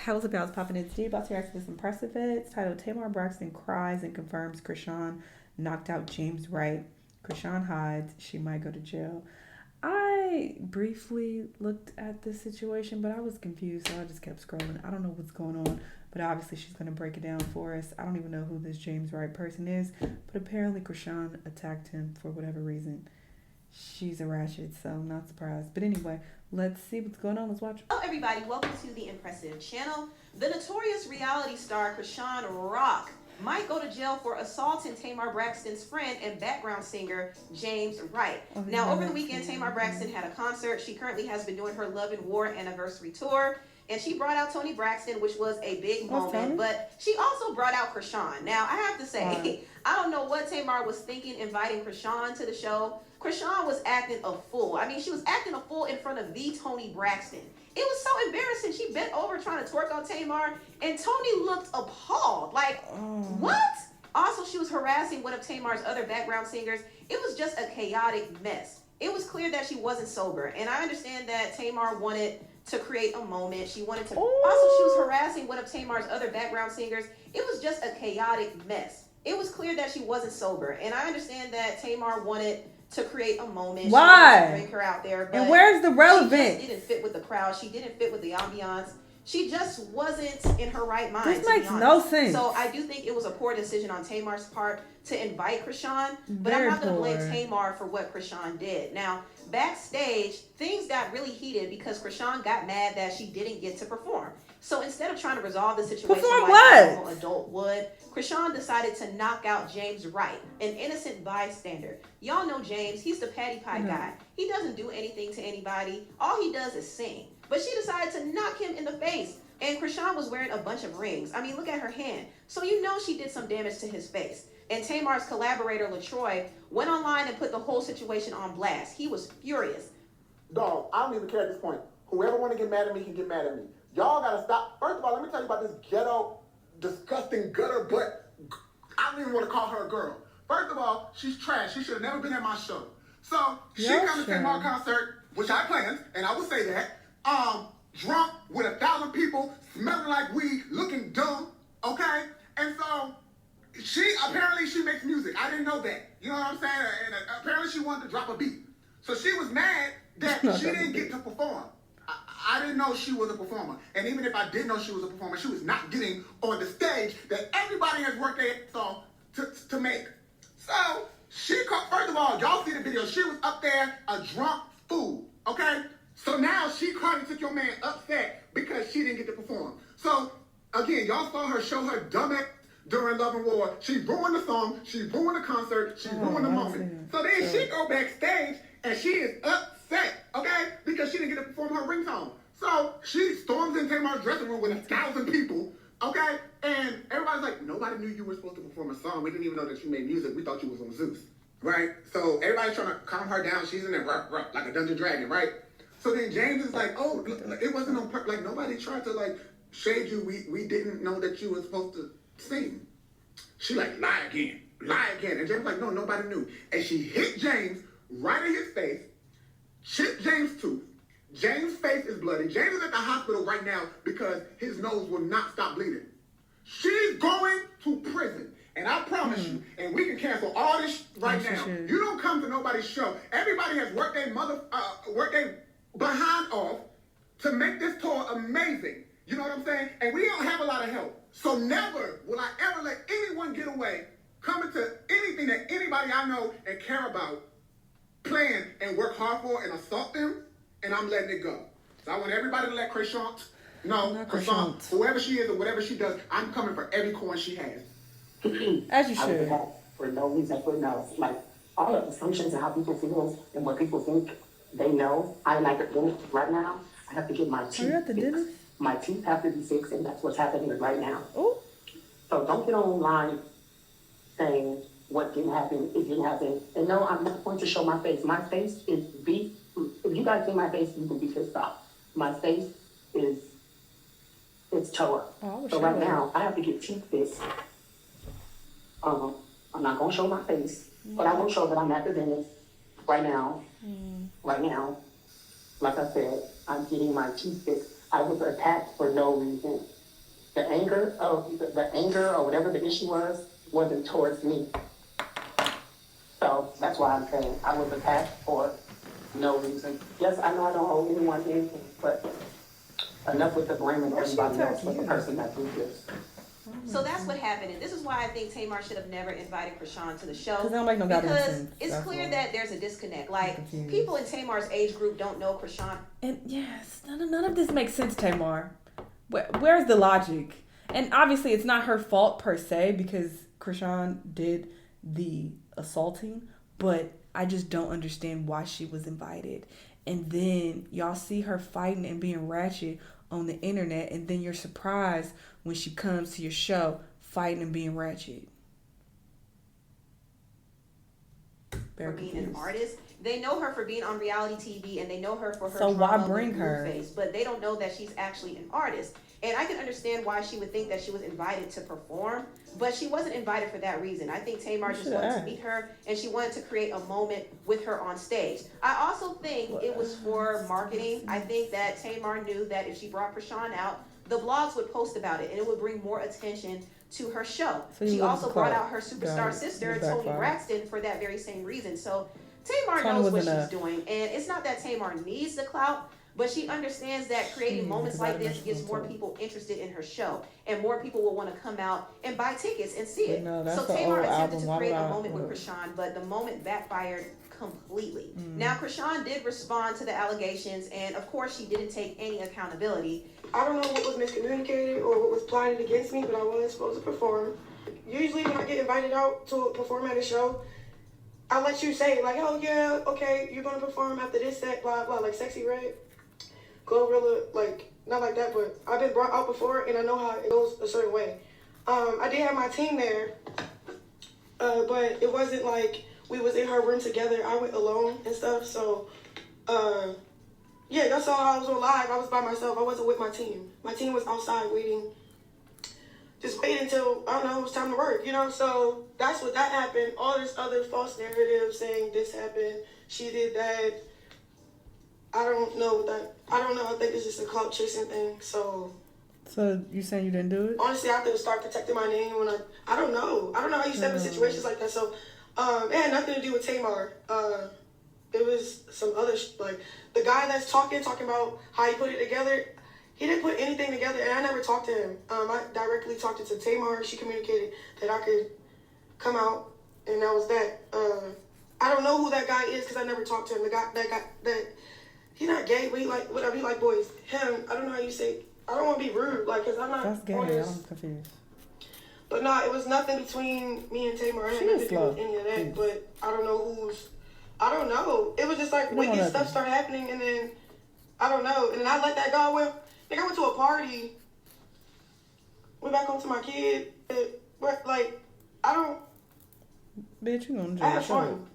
Hey, what's up, y'all? It's popping in today about to react to this impressive vid. It's titled Tamar Braxton Cries and Confirms Chrisean Knocked Out James Wright. Chrisean hides. She might go to jail. I briefly looked at this situation, but I was confused, so I just kept scrolling. I don't know what's going on, but obviously she's going to break it down for us. I don't even know who this James Wright person is, but apparently Chrisean attacked him for whatever reason. She's a ratchet, so I'm not surprised. But anyway, let's see what's going on. Let's watch. Hello everybody, welcome to the impressive channel. The notorious reality star Chrisean Rock might go to jail for assaulting Tamar Braxton's friend and background singer James Wright. Now, over the weekend, Tamar Braxton had a concert. She currently has been doing her Love and War anniversary tour, and she brought out Toni Braxton, which was a big moment, but she also brought out Chrisean. Now, I have to say, I don't know what Tamar was thinking inviting Chrisean to the show. Chrisean was acting a fool. I mean, she was acting a fool in front of the Toni Braxton. It was so embarrassing. She bent over trying to twerk on Tamar, and Toni looked appalled. Like, what? Also, she was harassing one of Tamar's other background singers. It was just a chaotic mess. It was clear that she wasn't sober, and I understand that Tamar wanted to create a moment. She wanted to. Also, she was harassing one of Tamar's other background singers. It was just a chaotic mess. It was clear that she wasn't sober, and I understand that Tamar wanted to create a moment. Why? She wanted to bring her out there, but and where's the relevance? She just didn't fit with the crowd. She didn't fit with the ambiance. She just wasn't in her right mind. This makes no sense. So I do think it was a poor decision on Tamar's part to invite Chrisean, but I'm not going to blame Tamar for what Chrisean did. Now, backstage, things got really heated because Chrisean got mad that she didn't get to perform. So instead of trying to resolve the situation like a normal adult would, Chrisean decided to knock out James Wright, an innocent bystander. Y'all know James, he's the patty pie guy. He doesn't do anything to anybody. All he does is sing. But she decided to knock him in the face. And Chrisean was wearing a bunch of rings. I mean, look at her hand. So you know she did some damage to his face. And Tamar's collaborator, LaTroy, went online and put the whole situation on blast. He was furious. Dog, I don't even care at this point. Whoever want to get mad at me can get mad at me. Y'all got to stop. First of all, let me tell you about this ghetto, disgusting gutter butt. I don't even want to call her a girl. First of all, she's trash. She should have never been at my show. So she comes to my concert, which I planned, and I will say that, drunk with 1,000 people, smelling like weed, looking dumb, okay? And so apparently she makes music. I didn't know that. You know what I'm saying? And apparently she wanted to drop a beat. So she was mad that she didn't get to perform. I didn't know she was a performer. And even if I did know she was a performer, she was not getting on the stage that everybody has worked their ass off to make. So she called, first of all, y'all see the video. She was up there a drunk fool, okay? So now she called and took your man upset because she didn't get to perform. So again, y'all saw her show her dumb ass during Love and War. She ruined the song. She ruined the concert. She ruined the moment. So then she go backstage and she is upset, okay? Because she didn't get to perform her ringtone. So she storms in Tamar's dressing room with 1,000 people, okay? And everybody's like, nobody knew you were supposed to perform a song. We didn't even know that you made music. We thought you was on Zeus, right? So everybody's trying to calm her down. She's in there like a dungeon dragon, right? So then James is like, oh, it wasn't on purpose. Like, nobody tried to, like, shade you. We didn't know that you were supposed to sing. She like, lie again. And James like, no, nobody knew. And she hit James right in his face, chipped James' tooth. James' face is bloody. James is at the hospital right now because his nose will not stop bleeding. She's going to prison. And I promise you, and we can cancel all this right now. You don't come to nobody's show. Everybody has worked their behind off to make this tour amazing. You know what I'm saying? And we don't have a lot of help. So never will I ever let anyone get away coming to anything that anybody I know and care about, plan and work hard for and assault them, and I'm letting it go. So I want everybody to let Chrisean know, whoever she is or whatever she does, I'm coming for every coin she has. As you should. For no reason, for no. Like, all of the assumptions and how people feel and what people think they know. I'm like at the dentist right now. I have to get my teeth fixed. My teeth have to be fixed, and that's what's happening right now. Oh. So don't get online saying what didn't happen, it didn't happen. And no, I'm not going to show my face. My face is beat. If you guys see my face, you can be pissed off. My face is, it's toe up. So right now, I have to get teeth fixed. I'm not going to show my face, but I will show that I'm at the dentist right now. Right now, like I said, I'm getting my teeth fixed. I was attacked for no reason. the anger or whatever the issue wasn't towards me. So that's why I'm saying I was attacked for no reason. Yes, I know I don't owe anyone anything, but enough with the blaming everybody else for the person that did this. So that's what happened, and this is why I think Tamar should have never invited Chrisean to the show. Because make no goddamn because sense. it's clear that there's a disconnect. Like, people in Tamar's age group don't know Chrisean. And yes, none of this makes sense, Tamar. Where's the logic? And obviously, it's not her fault per se because Chrisean did the assaulting, but I just don't understand why she was invited. And then y'all see her fighting and being ratchet on the internet, and then you're surprised when she comes to your show fighting and being ratchet. For being an artist, they know her for being on reality TV, and they know her for her so why drama bring with her? Blueface, but they don't know that she's actually an artist. And I can understand why she would think that she was invited to perform, but she wasn't invited for that reason. I think Tamar just wanted to meet her, and she wanted to create a moment with her on stage. I also think it was for marketing. I think that Tamar knew that if she brought Chrisean out, the blogs would post about it, and it would bring more attention to her show. So she also brought out her superstar sister, Tamar Braxton, for that very same reason. So Tamar knows what she's doing, and it's not that Tamar needs the clout, but she understands that creating moments like this gets more people interested in her show, and more people will want to come out and buy tickets and see it. So Tamar attempted to create a moment with Chrisean, but the moment backfired completely. Now, Chrisean did respond to the allegations, and of course she didn't take any accountability. I don't know what was miscommunicated or what was plotted against me, but I was supposed to perform. Usually when I get invited out to perform at a show, I let you say, like, oh yeah, okay, you're gonna perform after this set, blah blah, like Sexy Red, Glorilla, like, not like that, but I've been brought out before and I know how it goes a certain way. I did have my team there, but it wasn't like we was in her room together. I went alone and stuff, so yeah, that's all. I was on live. I was by myself. I wasn't with my team. My team was outside waiting, just waiting until, I don't know, it was time to work, you know? So that's what that happened. All this other false narrative saying this happened, she did that. I don't know I think it's just a clout chasing thing. So you saying you didn't do it? Honestly, I have to start protecting my name when I don't know how you step in situations like that. So it had nothing to do with Tamar. It was some other like the guy that's talking about how he put it together. He didn't put anything together, and I never talked to him. I directly talked to Tamar. She communicated that I could come out, and that was that. I don't know who that guy is because I never talked to him. The guy that he's not gay, but he like whatever. He like boys. Him. I don't know how you say. I don't want to be rude, like, cause I'm not. That's gay. I'm confused. But no, it was nothing between me and Tamar. I had nothing to do with any of that. But I don't know who's. I don't know. It was just like wicked stuff started happening, and then I don't know, and then I let that go. Well, I went to a party. Went back home to my kid. But like, I don't. Bitch, you gonna I have fun.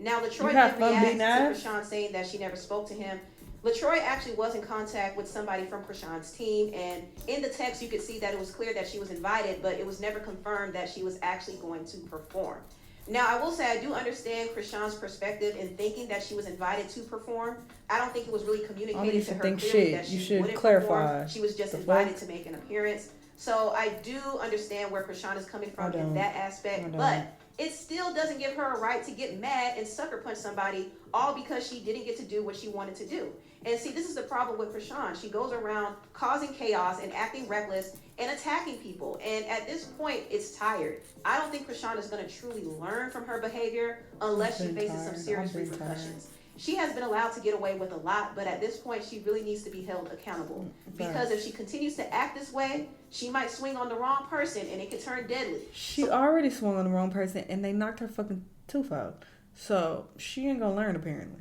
Now, LaTroy did react to Chrisean saying that she never spoke to him. LaTroy actually was in contact with somebody from Chrisean's team, and in the text you could see that it was clear that she was invited, but it was never confirmed that she was actually going to perform. Now, I will say I do understand Chrisean's perspective in thinking that she was invited to perform. I don't think it was really communicated to her clearly that she wouldn't perform. She was just invited to make an appearance. So I do understand where Chrisean is coming from in that aspect, but it still doesn't give her a right to get mad and sucker punch somebody all because she didn't get to do what she wanted to do. And see, this is the problem with Chrisean. She goes around causing chaos and acting reckless and attacking people. And at this point, it's tired. I don't think Chrisean is going to truly learn from her behavior unless she faces some serious repercussions. She has been allowed to get away with a lot, but at this point, she really needs to be held accountable. Because if she continues to act this way, she might swing on the wrong person and it could turn deadly. She already swung on the wrong person and they knocked her fucking tooth out. So she ain't gonna learn apparently.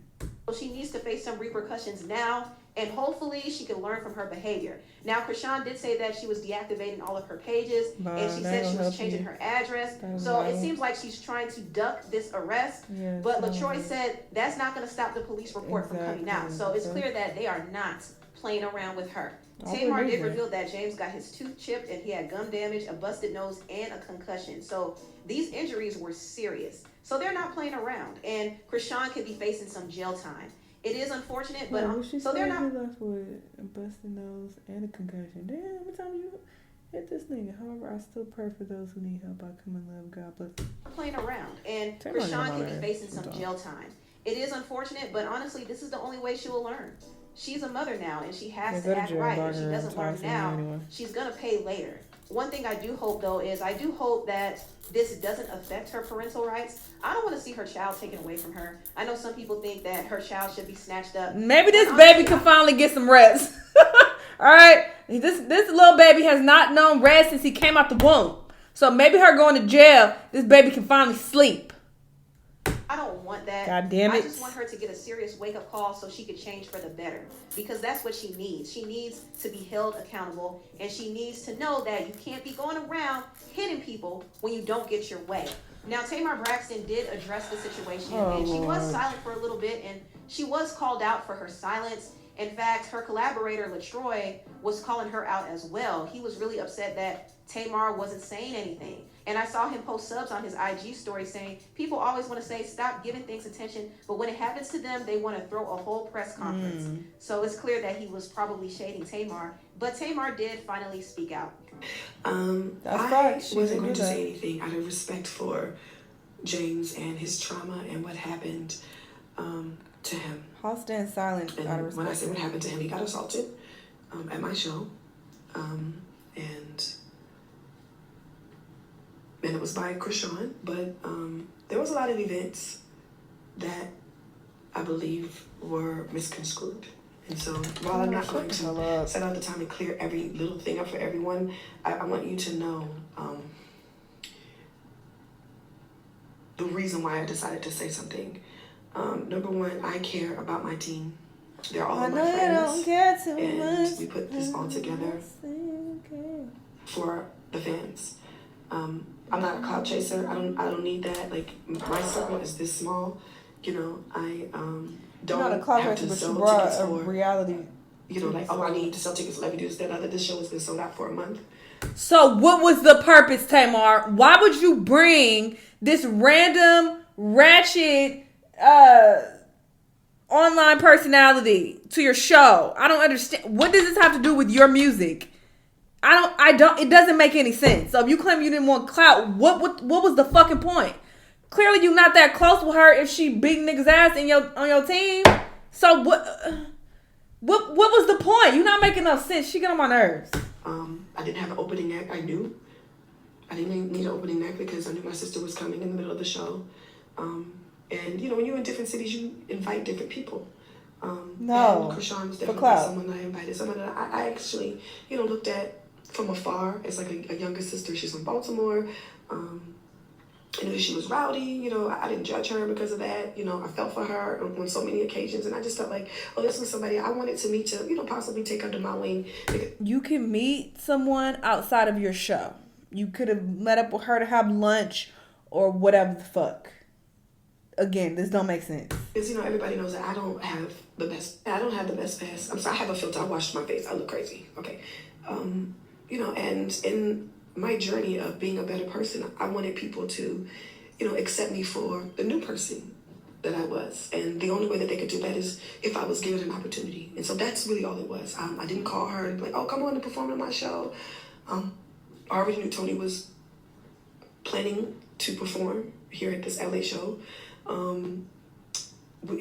She needs to face some repercussions now, and hopefully she can learn from her behavior. Now, Chrisean did say that she was deactivating all of her pages, and she said she was changing her address. So it seems like she's trying to duck this arrest. But LaTroy said that's not going to stop the police report from coming out. So it's clear that they are not playing around with her. Tamar did reveal that James got his tooth chipped and he had gum damage, a busted nose, and a concussion. So these injuries were serious. So they're not playing around. And Chrisean could be facing some jail time. It is unfortunate, but so they're not. He left with a busted nose and a concussion. Damn, every time you Hit this nigga. However, I still pray for those who need help. I come and live. God bless. Playing around, and Tamar Chrisean on can be her facing some sometimes. jail time. It is unfortunate, but honestly, this is the only way she will learn. She's a mother now, and she has to act right. If she doesn't learn now, she's gonna pay later. One thing I do hope, though, is I do hope that this doesn't affect her parental rights. I don't want to see her child taken away from her. I know some people think that her child should be snatched up. Maybe this baby can finally get some rest. All right, this little baby has not known rest since he came out the womb. So maybe her going to jail, this baby can finally sleep. I don't want that. God damn it. I just want her to get a serious wake-up call so she could change for the better. Because that's what she needs. She needs to be held accountable. And she needs to know that you can't be going around hitting people when you don't get your way. Now, Tamar Braxton did address the situation. And she was silent for a little bit. And she was called out for her silence. In fact, her collaborator, LaTroy, was calling her out as well. He was really upset that Tamar wasn't saying anything. And I saw him post subs on his IG story saying, people always want to say, stop giving things attention. But when it happens to them, they want to throw a whole press conference. So it's clear that he was probably shading Tamar. But Tamar did finally speak out. I wasn't going to say anything out of respect for James and his trauma and what happened to him. I'll stand silent out of respect. When I say what happened to him, he got assaulted at my show. And it was by Chrisean, but there was a lot of events that I believe were misconstrued. And so while I'm not going to set out the time and clear every little thing up for everyone, I want you to know the reason why I decided to say something. Number one, I care about my team. They're all my friends. And we put this all together for the fans. I'm not a clout chaser. I don't need that. Like, my circle is this small. You know, I don't not a clout have chaser, to but sell you brought tickets a for reality. You know, like, oh, I need to sell tickets. Let me do this, that, other. This show has been sold out for a month. So what was the purpose, Tamar? Why would you bring this random, ratchet, online personality to your show? I don't understand. What does this have to do with your music? It doesn't make any sense. So if you claim you didn't want clout, what was the fucking point? Clearly you're not that close with her if she beat niggas ass on your team. So what was the point? You're not making no sense. She got on my nerves. I didn't have an opening act. I knew I didn't need an opening act because I knew my sister was coming in the middle of the show. And you know, when you're in different cities, you invite different people. No, and Chrisean was definitely someone I invited. Someone that I actually, you know, looked at from afar as like a younger sister. She's from Baltimore. I knew she was rowdy. You know, I didn't judge her because of that. You know, I felt for her on so many occasions. And I just felt like, oh, this was somebody I wanted to meet to, you know, possibly take under my wing. You can meet someone outside of your show. You could have met up with her to have lunch or whatever the fuck. Again, this don't make sense. Because, you know, everybody knows that I don't have the best pass. I'm sorry, I have a filter. I washed my face. I look crazy. Okay. You know, and in my journey of being a better person, I wanted people to, you know, accept me for the new person that I was. And the only way that they could do that is if I was given an opportunity. And so that's really all it was. I didn't call her and be like, oh, come on and perform at my show. I already knew Tony was planning to perform here at this LA show.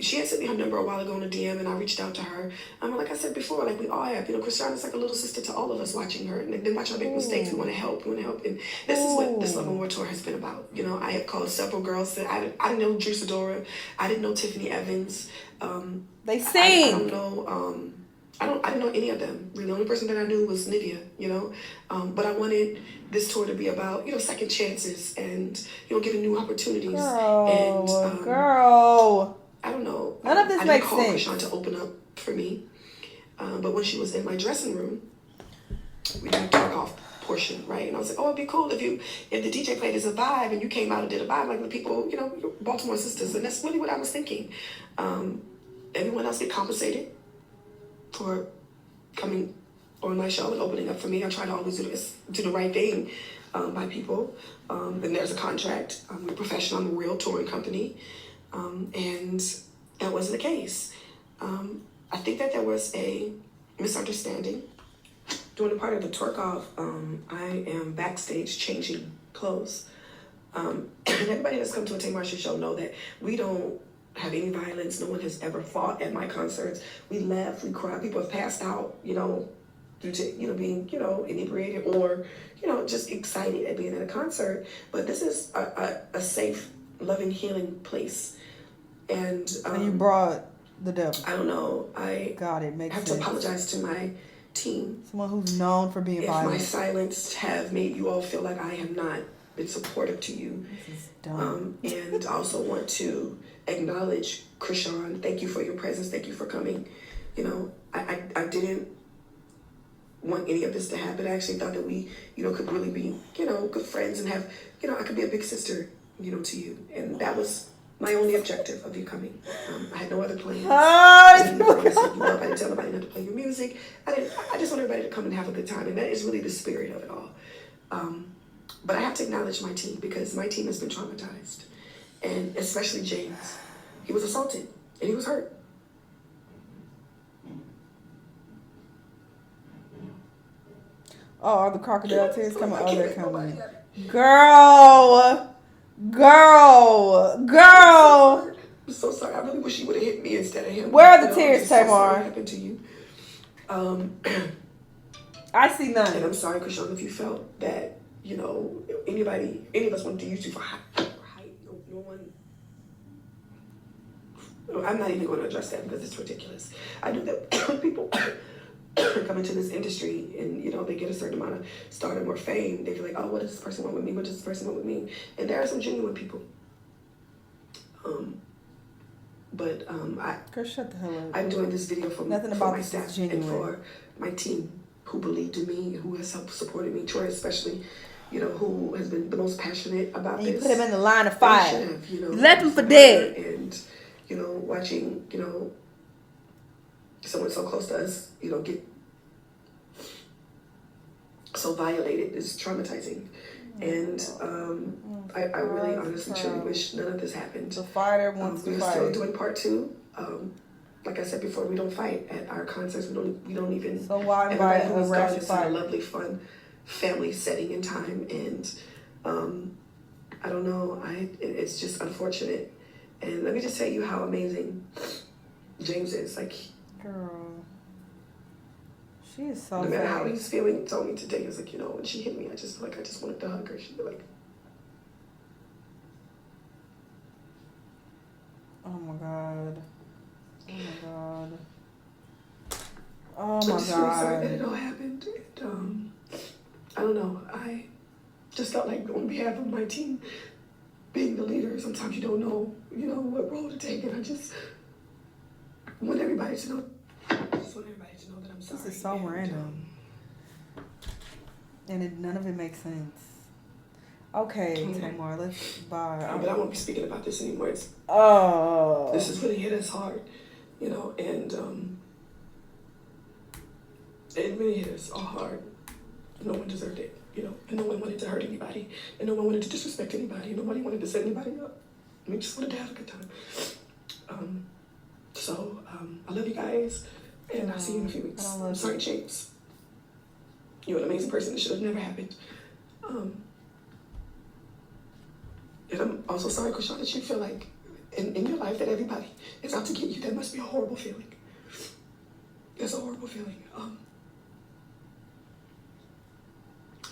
She had sent me her number a while ago on a DM, and I reached out to her. Like I said before, like we all have, you know, Chrisean is like a little sister to all of us watching her, and then watch her make mistakes. We want to help, and this is what this Love and War tour has been about. You know, I have called several girls that I didn't know Drew Dora, I didn't know Tiffany Evans. They sing. I don't know. I didn't know any of them. Really, the only person that I knew was Nydia, you know. But I wanted this tour to be about, you know, second chances and, you know, giving new opportunities. Girl. I don't know. None of this makes sense. I didn't call Chrisean to open up for me. But when she was in my dressing room, we did a talk-off portion, right? And I was like, oh, it'd be cool if the DJ played as a vibe and you came out and did a vibe like the people, you know, Baltimore sisters. And that's really what I was thinking. Everyone else get compensated for coming on my show and opening up for me. I try to always do the right thing by people. And there's a contract. I'm a professional. I'm a real touring company. And that wasn't the case. I think that there was a misunderstanding during the part of the twerk off, I am backstage changing clothes. And everybody that's come to a Tamar show know that we don't have any violence. No one has ever fought at my concerts. We laugh, we cry. People have passed out, due to, being, inebriated or, just excited at being at a concert. But this is a safe, loving, healing place. And you brought the devil. I don't know. I makes have sense. to apologize to my team. Someone who's known for being violent. If my silence have made you all feel like I have not been supportive to you. This is dumb. And I also want to acknowledge Chrisean. Thank you for your presence. Thank you for coming. I didn't want any of this to happen. I actually thought that we, could really be, good friends and have, I could be a big sister, to you. And that was my only objective of you coming. I had no other plans. I didn't set you up. I didn't tell nobody not to play your music. I just want everybody to come and have a good time. And that is really the spirit of it all. But I have to acknowledge my team because my team has been traumatized. And especially James. He was assaulted and he was hurt. Oh, are the crocodile tears coming? Oh, they're coming. Girl. I'm so sorry. I really wish you would have hit me instead of him. Where are the tears, Tamar? Tamar? What happened to you? I see none. And I'm sorry, Chrisean, if you felt that, any of us wanted to use you for height. No one. I'm not even going to address that because it's ridiculous. I know that people come into this industry and, they get a certain amount of stardom or fame. They feel like, oh, what does this person want with me? What does this person want with me? And there are some genuine people. Girl, shut the hell up. I'm doing this video for Nothing for about my this staff is genuine. and for my team who believed in me, who has helped supported me. Troy especially, who has been the most passionate about And this. you put him in the line of fire. You left him for dead. And, watching, someone so close to us, get so violated is traumatizing. And I really honestly truly wish none of this happened. The fighter wants to We're fight. still doing part 2. Like I said before, we don't fight at our concerts. We don't even. So why invite everybody who a was gone ratchet is in a fighter? lovely, fun, family setting and time. And I don't know. It's just unfortunate. And let me just tell you how amazing James is. Like, Girl. She is so no matter how fake. he's feeling, he told me today, he was like, when she hit me, I just wanted to hug her. She'd be like, Oh my god. I'm just really sorry that it all happened. And, I don't know. I just felt like on behalf of my team, being the leader, sometimes you don't know, what role to take. And I just want everybody to know. I just want everybody to know that I'm sorry. This is so random. And none of it makes sense. Okay, Tamar, let's bye. But I won't be speaking about this anymore. This has really hit us hard, and it really hit us all hard. No one deserved it, and no one wanted to hurt anybody, and no one wanted to disrespect anybody, and nobody wanted to set anybody up. We just wanted to have a good time. So I love you guys, and I'll see you in a few weeks. I'm sorry, James. You're an amazing person. It should have never happened. And I'm also sorry, Chrisean, that you feel like in your life that everybody is out to get you. That must be a horrible feeling. It's a horrible feeling.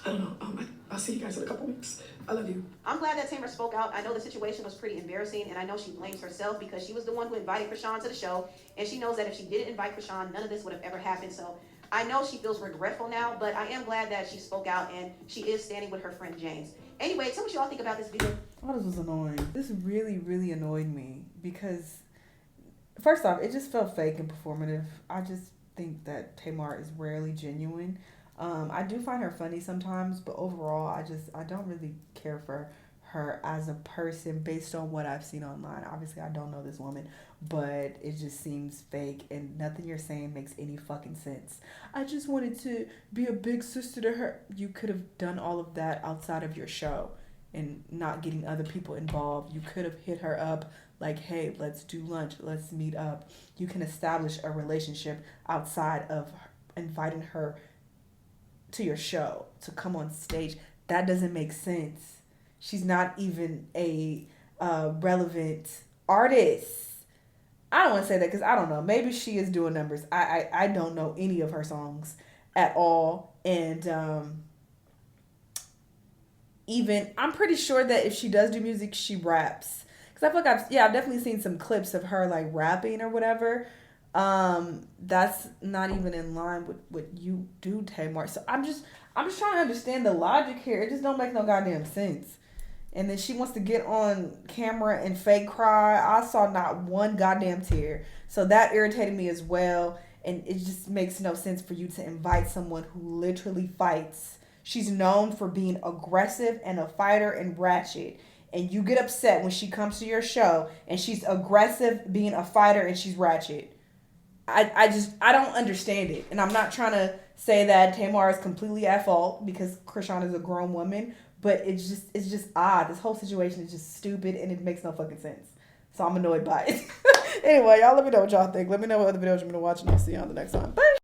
I don't know. I'll see you guys in a couple weeks. I love you. I'm glad that Tamar spoke out. I know the situation was pretty embarrassing, and I know she blames herself because she was the one who invited Chrisean to the show, and she knows that if she didn't invite Chrisean, none of this would have ever happened. So I know she feels regretful now, but I am glad that she spoke out, and she is standing with her friend James. Anyway, tell me what you all think about this video. Oh, this was annoying. This really, really annoyed me because, first off, it just felt fake and performative. I just think that Tamar is rarely genuine. I do find her funny sometimes, but overall, I don't really care for her as a person based on what I've seen online. Obviously, I don't know this woman, but it just seems fake and nothing you're saying makes any fucking sense. I just wanted to be a big sister to her. You could have done all of that outside of your show and not getting other people involved. You could have hit her up like, hey, let's do lunch, let's meet up. You can establish a relationship outside of inviting her to your show to come on stage. That doesn't make sense. She's not even a relevant artist. I don't want to say that because I don't know. Maybe she is doing numbers. I don't know any of her songs at all. And even, I'm pretty sure that if she does do music, she raps. Because I feel like I've definitely seen some clips of her like rapping or whatever. That's not even in line with what you do, Tamar. So I'm just trying to understand the logic here. It just don't make no goddamn sense. And then she wants to get on camera and fake cry. I saw not one goddamn tear. So that irritated me as well. And it just makes no sense for you to invite someone who literally fights. She's known for being aggressive and a fighter and ratchet. And you get upset when she comes to your show and she's aggressive, being a fighter, and she's ratchet. I don't understand it. And I'm not trying to say that Tamar is completely at fault because Chrisean is a grown woman. But it's just odd. This whole situation is just stupid and it makes no fucking sense. So I'm annoyed by it. Anyway, y'all let me know what y'all think. Let me know what other videos you're going to watch and I'll see you on the next one. Bye.